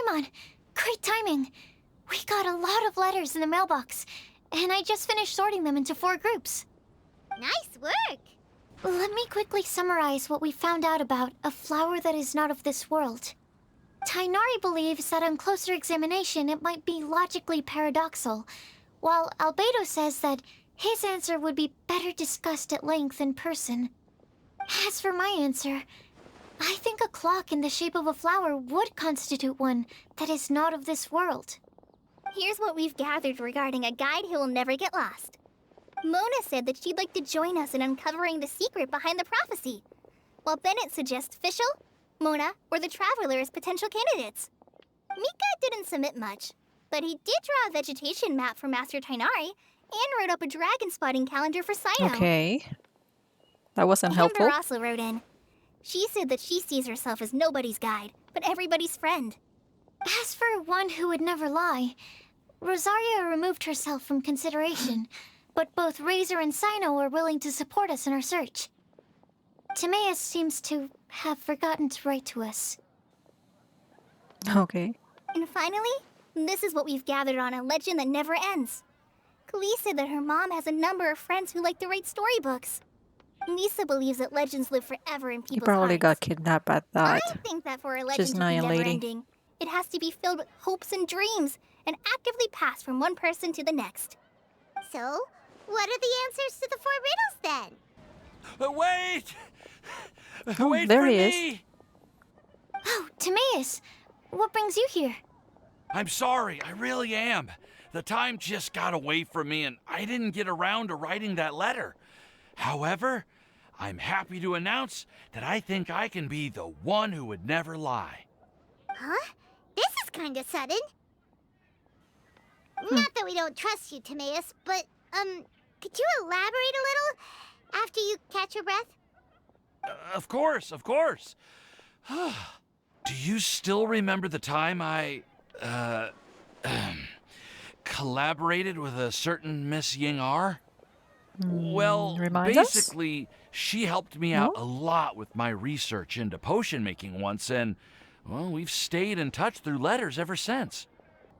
Paimon! Great timing! We got a lot of letters in the mailbox, and I just finished sorting them into 4 groups. Nice work! Let me quickly summarize what we found out about a flower that is not of this world. Tainari believes that on closer examination it might be logically paradoxal, while Albedo says that his answer would be better discussed at length in person. As for my answer, I think a clock in the shape of a flower would constitute one that is not of this world. Here's what we've gathered regarding a guide who will never get lost. Mona said that she'd like to join us in uncovering the secret behind the prophecy, while Bennett suggests Fischl, Mona, or the Traveler as potential candidates. Mika didn't submit much, but he did draw a vegetation map for Master Tainari and wrote up a dragon spotting calendar for Saito. Okay. That wasn't helpful. Amber also wrote in. She said that she sees herself as nobody's guide, but everybody's friend. As for one who would never lie, Rosaria removed herself from consideration, but both Razor and Sino are willing to support us in our search. Timaeus seems to have forgotten to write to us. Okay. And finally, this is what we've gathered on a legend that never ends. Kali said that her mom has a number of friends who like to write storybooks. Lisa believes that legends live forever in He people's probably hearts. got kidnapped at that. I think that for a legend Just to be annoying never lady. ending, it has to be filled with hopes and dreams and actively passed from one person to the next. So, what are the answers to the 4 riddles then? Wait! Oh, Wait there for he is. me! Oh, Timaeus! What brings you here? I'm sorry, I really am. The time just got away from me and I didn't get around to writing that letter. However, I'm happy to announce that I think I can be the one who would never lie. Huh? This is kinda sudden. Not that we don't trust you, Timaeus, but, could you elaborate a little after you catch your breath? Of course, of course. Do you still remember the time I, collaborated with a certain Miss Ying-ar? Well, Remind us? basically, she helped me out a lot with my research into potion making once, and, well, we've stayed in touch through letters ever since.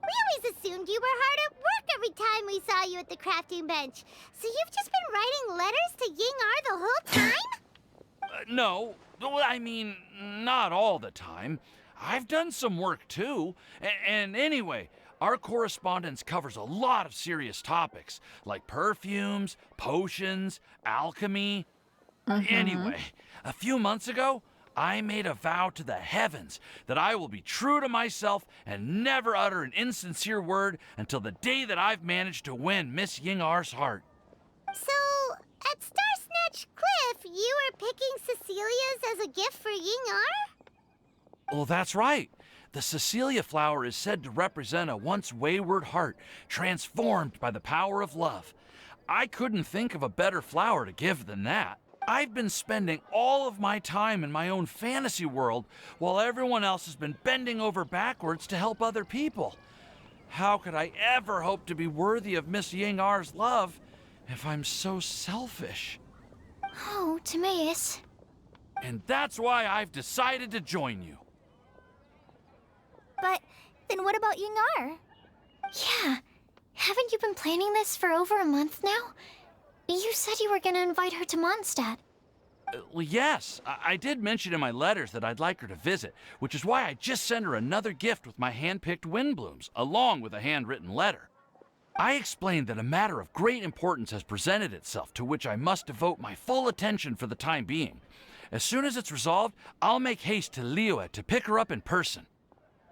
We always assumed you were hard at work every time we saw you at the crafting bench. So you've just been writing letters to Ying-ar the whole time? No, well, I mean, not all the time. I've done some work too. And anyway, our correspondence covers a lot of serious topics, like perfumes, potions, alchemy. Anyway, a few months ago, I made a vow to the heavens that I will be true to myself and never utter an insincere word until the day that I've managed to win Miss Ying-ar's heart. So, at Starsnatch Cliff, you were picking Cecilia's as a gift for Ying-ar? Well, that's right. The Cecilia flower is said to represent a once wayward heart transformed by the power of love. I couldn't think of a better flower to give than that. I've been spending all of my time in my own fantasy world while everyone else has been bending over backwards to help other people. How could I ever hope to be worthy of Miss Ying-ar's love if I'm so selfish? Oh, Timaeus. And that's why I've decided to join you. But then what about Ying-ar? Yeah. Haven't you been planning this for over a month now? You said you were gonna invite her to Mondstadt. Well, yes, I did mention in my letters that I'd like her to visit, which is why I just sent her another gift with my hand-picked Windblumes, along with a handwritten letter. I explained that a matter of great importance has presented itself to which I must devote my full attention for the time being. As soon as it's resolved, I'll make haste to Liyue to pick her up in person.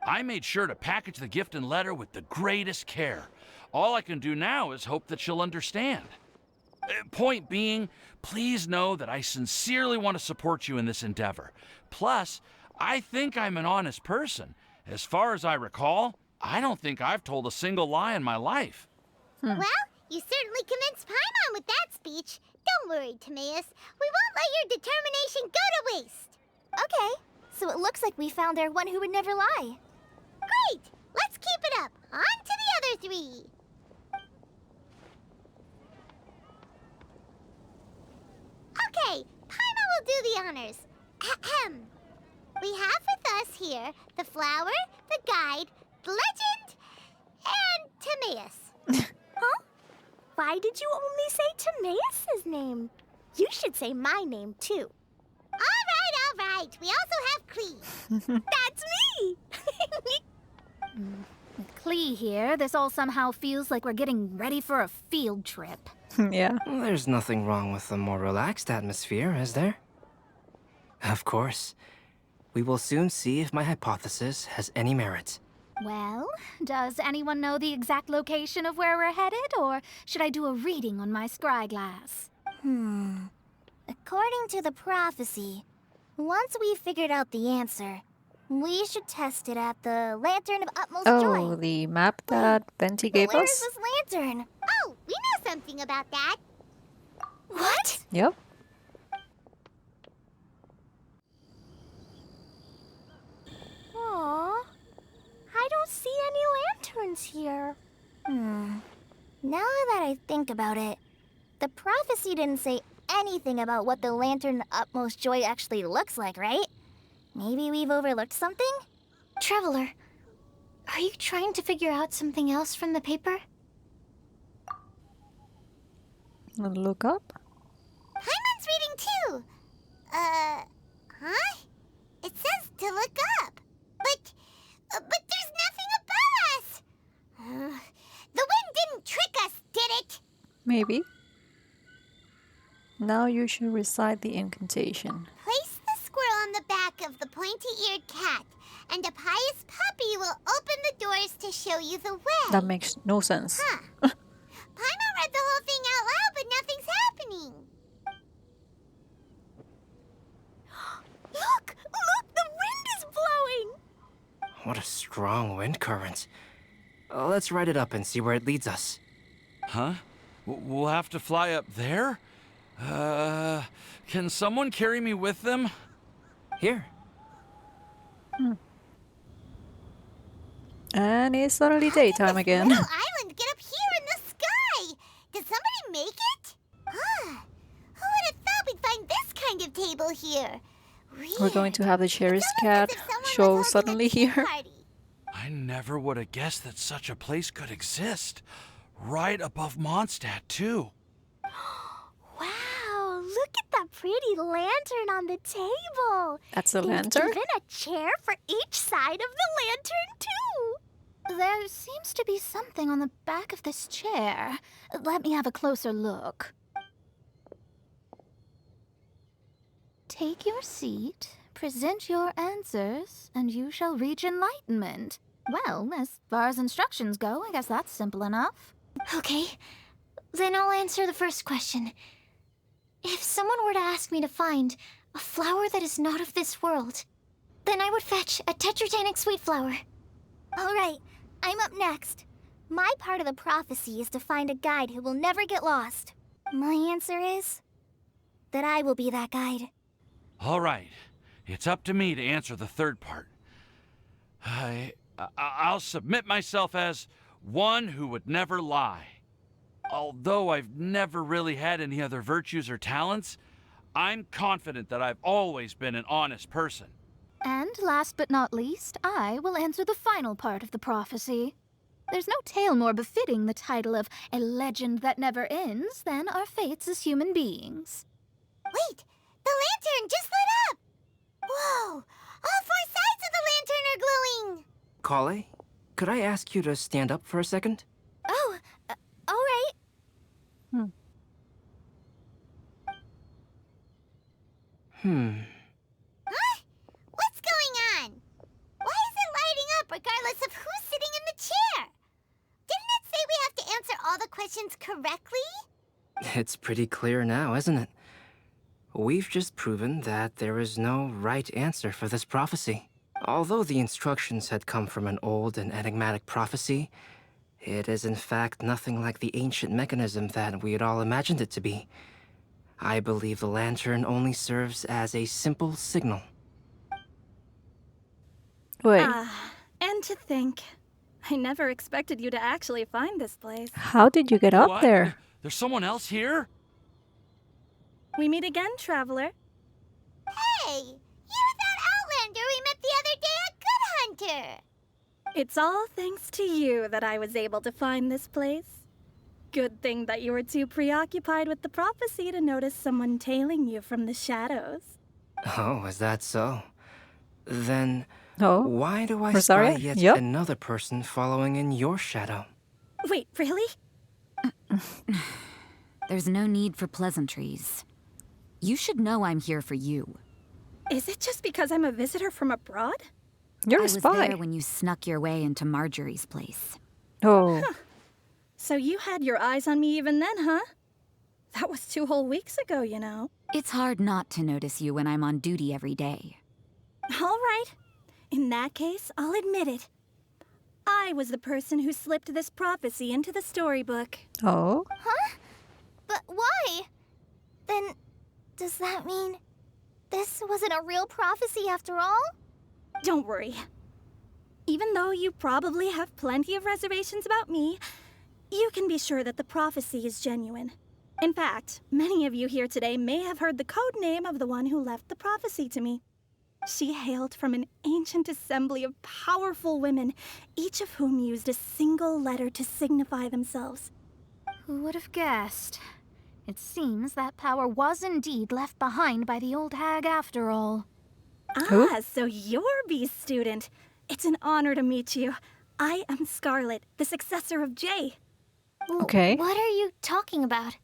I made sure to package the gift and letter with the greatest care. All I can do now is hope that she'll understand. Point being, please know that I sincerely want to support you in this endeavor. Plus, I think I'm an honest person. As far as I recall, I don't think I've told a single lie in my life. Well, you certainly convinced Paimon with that speech. Don't worry, Timaeus. We won't let your determination go to waste. Okay, so it looks like we found our one who would never lie. Great! Let's keep it up. On to the other 3. Okay, Paimon will do the honors. Ahem. We have with us here the flower, the guide, the legend, and Timaeus. Huh? Why did you only say Timaeus' name? You should say my name, too. All right. We also have Klee. That's me! With Klee here, this all somehow feels like we're getting ready for a field trip. Yeah. There's nothing wrong with a more relaxed atmosphere, is there? Of course. We will soon see if my hypothesis has any merit. Well, does anyone know the exact location of where we're headed, or should I do a reading on my scryglass? According to the prophecy, once we've figured out the answer, we should test it at the Lantern of Utmost Joy. Oh, the map that Venti But gave where is us? this lantern? Oh, we know something about that. What? Yep. Aw, I don't see any lanterns here. Now that I think about it, the prophecy didn't say anything about what the Lantern of Utmost Joy actually looks like, right? Maybe we've overlooked something? Traveler, are you trying to figure out something else from the paper? Look up. Paimon's reading too. Huh? It says to look up. But there's nothing above us. The wind didn't trick us, did it? Maybe. Now you should recite the incantation. Place the squirrel on the back of the pointy-eared cat, and a pious puppy will open the doors to show you the way. That makes no sense. Huh. Paimon read the whole thing out loud, but nothing's happening. Look! The wind is blowing! What a strong wind current. Let's ride it up and see where it leads us. Huh? We'll have to fly up there? Can someone carry me with them? Here. And it's suddenly daytime again. Little island get up here in the sky! Did somebody make it? Who would have thought we'd find this kind of table here? We're going to have the Cherry's It's almost cat as if someone was show holding a suddenly tea here. party. I never would have guessed that such a place could exist. Right above Mondstadt, too. Wow, look at that pretty lantern on the table. That's a They've lantern? given a chair for each side of the lantern, too. There seems to be something on the back of this chair. Let me have a closer look. Take your seat, present your answers, and you shall reach enlightenment. Well, as far as instructions go, I guess that's simple enough. Okay, then I'll answer the first question. If someone were to ask me to find a flower that is not of this world, then I would fetch a tetragonic sweet flower. All right, I'm up next. My part of the prophecy is to find a guide who will never get lost. My answer is that I will be that guide. All right. It's up to me to answer the third part. I'll submit myself as one who would never lie. Although I've never really had any other virtues or talents, I'm confident that I've always been an honest person. And last but not least, I will answer the final part of the prophecy. There's no tale more befitting the title of a legend that never ends than our fates as human beings. Wait, the lantern just lit up! Whoa, all four sides of the lantern are glowing! Kale, could I ask you to stand up for a second? Oh, all right. Huh? What's going on? Why is it lighting up regardless of who's sitting in the chair? Didn't it say we have to answer all the questions correctly? It's pretty clear now, isn't it? We've just proven that there is no right answer for this prophecy. Although the instructions had come from an old and enigmatic prophecy, it is in fact nothing like the ancient mechanism that we had all imagined it to be. I believe the lantern only serves as a simple signal. Wait, And to think, I never expected you to actually find this place. how did you get up What? there? There's someone else here? We meet again, traveler. Hey, you're that Outlander we It's all thanks to you that I was able to find this place. Good thing that you were too preoccupied with the prophecy to notice someone tailing you from the shadows. Oh, is that so? Then, Oh, why do I Rosaria? spy yet Yep. another person following in your shadow? Wait, really? There's no need for pleasantries. You should know I'm here for you. Is it just because I'm a visitor from abroad? You're I a was spy. there when you snuck your way into Marjorie's place. Oh, So you had your eyes on me even then, huh? That was 2 whole weeks ago, you know. It's hard not to notice you when I'm on duty every day. All right. In that case, I'll admit it. I was the person who slipped this prophecy into the storybook. oh. But why? Then, does that mean this wasn't a real prophecy after all? Don't worry. Even though you probably have plenty of reservations about me, you can be sure that the prophecy is genuine. In fact, many of you here today may have heard the code name of the one who left the prophecy to me. She hailed from an ancient assembly of powerful women, each of whom used a single letter to signify themselves. Who would have guessed? It seems that power was indeed left behind by the old hag after all. Who? Ah, so you're B's student. It's an honor to meet you. I am Scarlet, the successor of Jay. Okay. What are you talking about?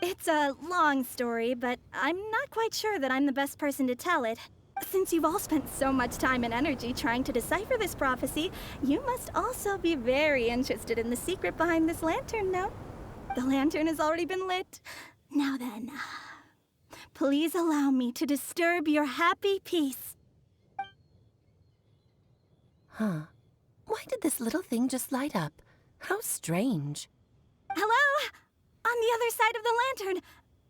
It's a long story, but I'm not quite sure that I'm the best person to tell it. Since you've all spent so much time and energy trying to decipher this prophecy, you must also be very interested in the secret behind this lantern, no? The lantern has already been lit. Now then, please allow me to disturb your happy peace. Huh. Why did this little thing just light up? How strange. Hello? On the other side of the lantern.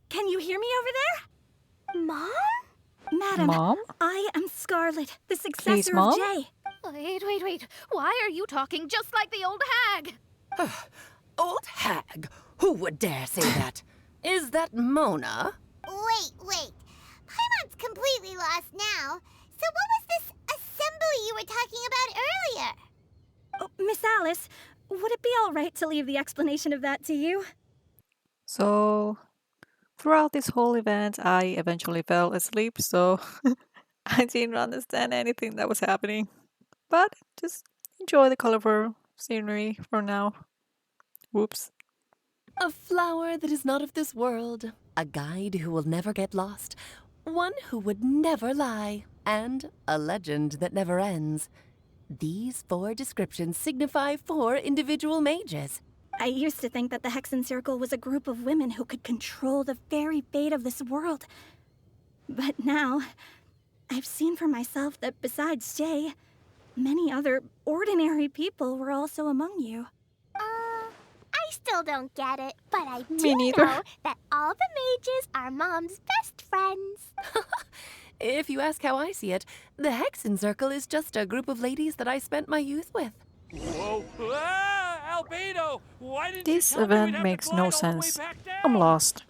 Can you hear me over there? Mom? Madam, Mom? I am Scarlet, the successor Mom? of Jay. Wait. Why are you talking just like the old hag? Old hag? Who would dare say that? Is that Mona? Wait. Paimon's completely lost now. So what was this assembly you were talking about earlier? Oh, Miss Alice, would it be all right to leave the explanation of that to you? So, throughout this whole event, I eventually fell asleep, so I didn't understand anything that was happening. But just enjoy the colorful scenery for now. Whoops. A flower that is not of this world. A guide who will never get lost. One who would never lie. And a legend that never ends. These 4 descriptions signify 4 individual mages. I used to think that the Hexen Circle was a group of women who could control the very fate of this world. But now, I've seen for myself that besides Jay, many other ordinary people were also among you. I still don't get it, but I do Me neither. know that all the mages are Mom's best friends. If you ask how I see it, the Hexen Circle is just a group of ladies that I spent my youth with. Whoa! Ah, Albedo! Why didn't This you tell me we'd event have makes to no glide all the way sense. back down? I'm lost.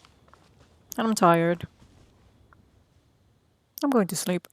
And I'm tired. I'm going to sleep.